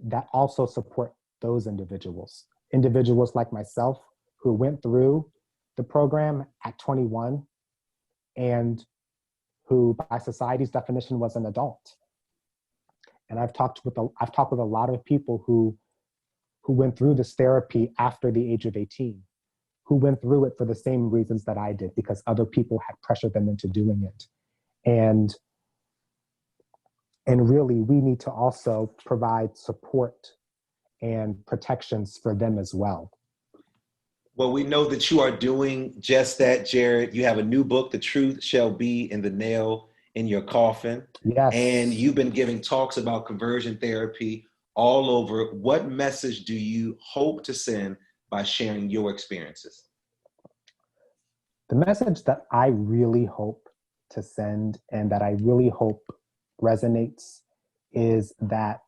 Speaker 5: that also support those individuals. Individuals like myself who went through the program at 21 and who by society's definition was an adult. And I've talked with a lot of people who went through this therapy after the age of 18, who went through it for the same reasons that I did, because other people had pressured them into doing it. And really, we need to also provide support and protections for them as well.
Speaker 2: Well, we know that you are doing just that, Jared. You have a new book, The Truth Shall Be in the Nail in Your Coffin.
Speaker 5: Yes.
Speaker 2: And you've been giving talks about conversion therapy all over. What message do you hope to send by sharing your experiences?
Speaker 5: The message that I really hope to send, and that I really hope resonates, is that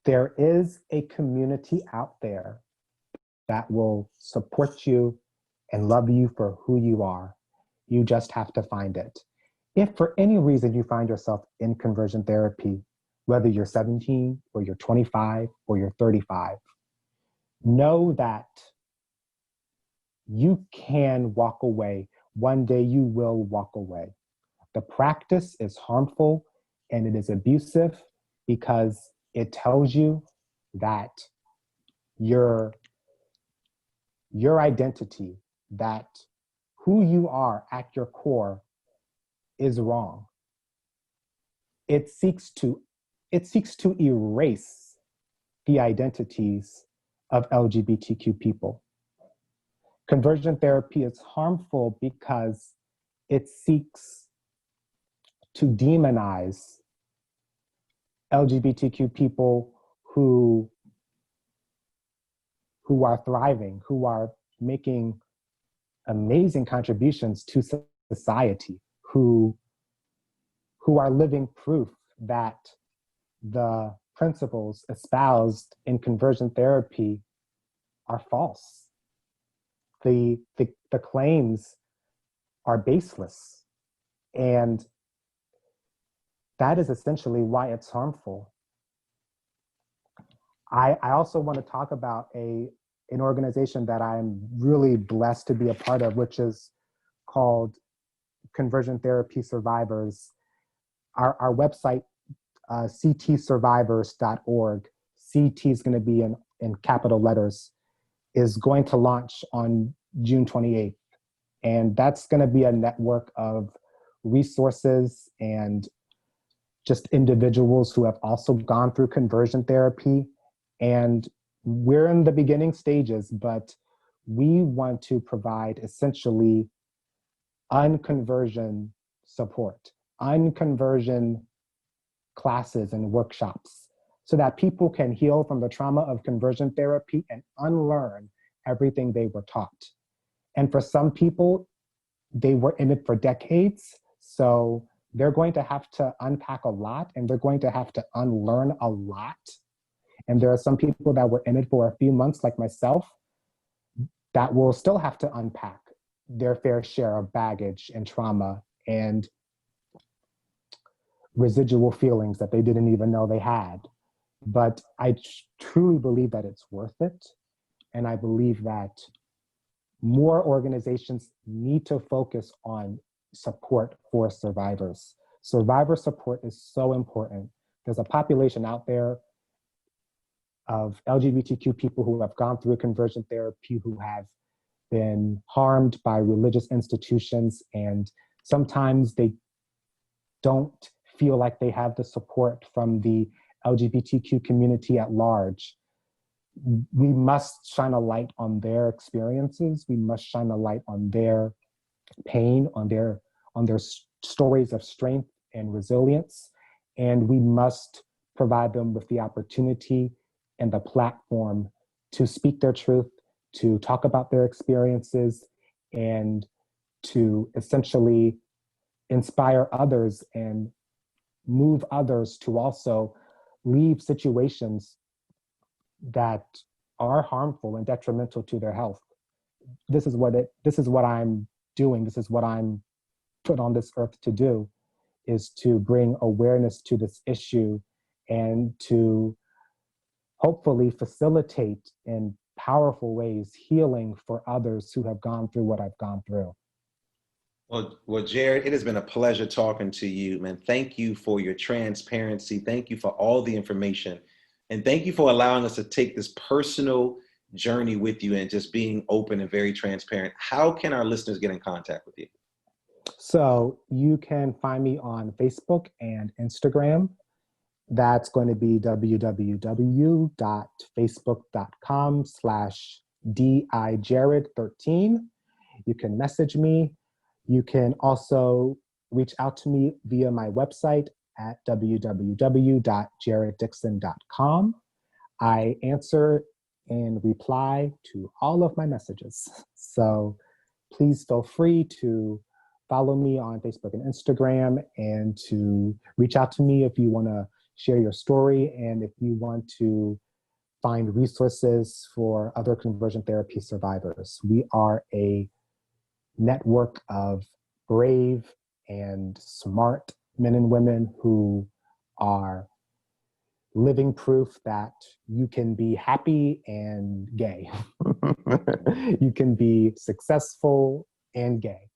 Speaker 5: there is a community out there that will support you and love you for who you are. You just have to find it. If for any reason you find yourself in conversion therapy, whether you're 17 or you're 25 or you're 35, know that you can walk away. One day you will walk away. The practice is harmful and it is abusive because it tells you that your identity, that who you are at your core is wrong. It seeks to erase the identities of LGBTQ people. Conversion therapy is harmful because it seeks to demonize LGBTQ people who are thriving, who are making amazing contributions to society, who are living proof that the principles espoused in conversion therapy are false. The claims are baseless. And that is essentially why it's harmful. I also want to talk about an organization that I'm really blessed to be a part of, which is called Conversion Therapy Survivors. Our website, ctsurvivors.org, CT is going to be in capital letters, is going to launch on June 28th. And that's going to be a network of resources and just individuals who have also gone through conversion therapy. And we're in the beginning stages, but we want to provide essentially unconversion support, unconversion classes and workshops, so that people can heal from the trauma of conversion therapy and unlearn everything they were taught. And for some people, they were in it for decades, so they're going to have to unpack a lot, and they're going to have to unlearn a lot. And there are some people that were in it for a few months, like myself, that will still have to unpack their fair share of baggage and trauma and residual feelings that they didn't even know they had. but I truly believe that it's worth it. And I believe that more organizations need to focus on support for survivors. Survivor support is so important. There's a population out there of LGBTQ people who have gone through conversion therapy, who have been harmed by religious institutions, and sometimes they don't feel like they have the support from the LGBTQ community at large. We must shine a light on their experiences. We must shine a light on their pain, on their stories of strength and resilience. And we must provide them with the opportunity and the platform to speak their truth, to talk about their experiences, and to essentially inspire others and move others to also leave situations that are harmful and detrimental to their health. This is what I'm doing. This is what I'm put on this earth to do, is to bring awareness to this issue and to hopefully facilitate in powerful ways healing for others who have gone through what I've gone through.
Speaker 2: Well, Jared, it has been a pleasure talking to you, man. Thank you for your transparency. Thank you for all the information. And thank you for allowing us to take this personal journey with you and just being open and very transparent. How can our listeners get in contact with you?
Speaker 5: So you can find me on Facebook and Instagram. That's going to be www.facebook.com/DIJared13. You can message me. You can also reach out to me via my website at www.jareddixon.com. I answer and reply to all of my messages. So please feel free to follow me on Facebook and Instagram, and to reach out to me if you want to share your story and if you want to find resources for other conversion therapy survivors. We are a network of brave and smart men and women who are living proof that you can be happy and gay. You can be successful and gay.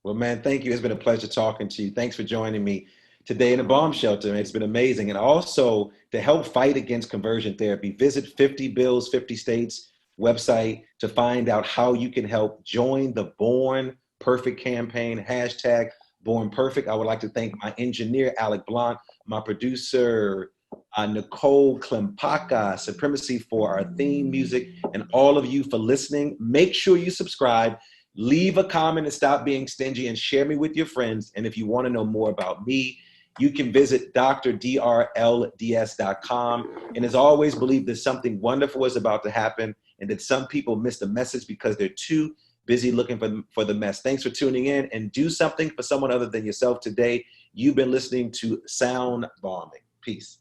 Speaker 2: Well, man, thank you. It's been a pleasure talking to you. Thanks for joining me today in the bomb shelter. It's been amazing. And also, to help fight against conversion therapy, visit 50 Bills, 50 States website to find out how you can help. Join the Born Perfect campaign, hashtag Born Perfect. I would like to thank my engineer, Alec Blanc, my producer, Nicole Klempaka, Supremacy, for our theme music, and all of you for listening. Make sure you subscribe, leave a comment, and stop being stingy, and share me with your friends. And if you want to know more about me, you can visit drdrlds.com. And as always, believe that something wonderful is about to happen, and that some people miss the message because they're too busy looking for the mess. Thanks for tuning in, and do something for someone other than yourself today. You've been listening to Sound Bombing. Peace.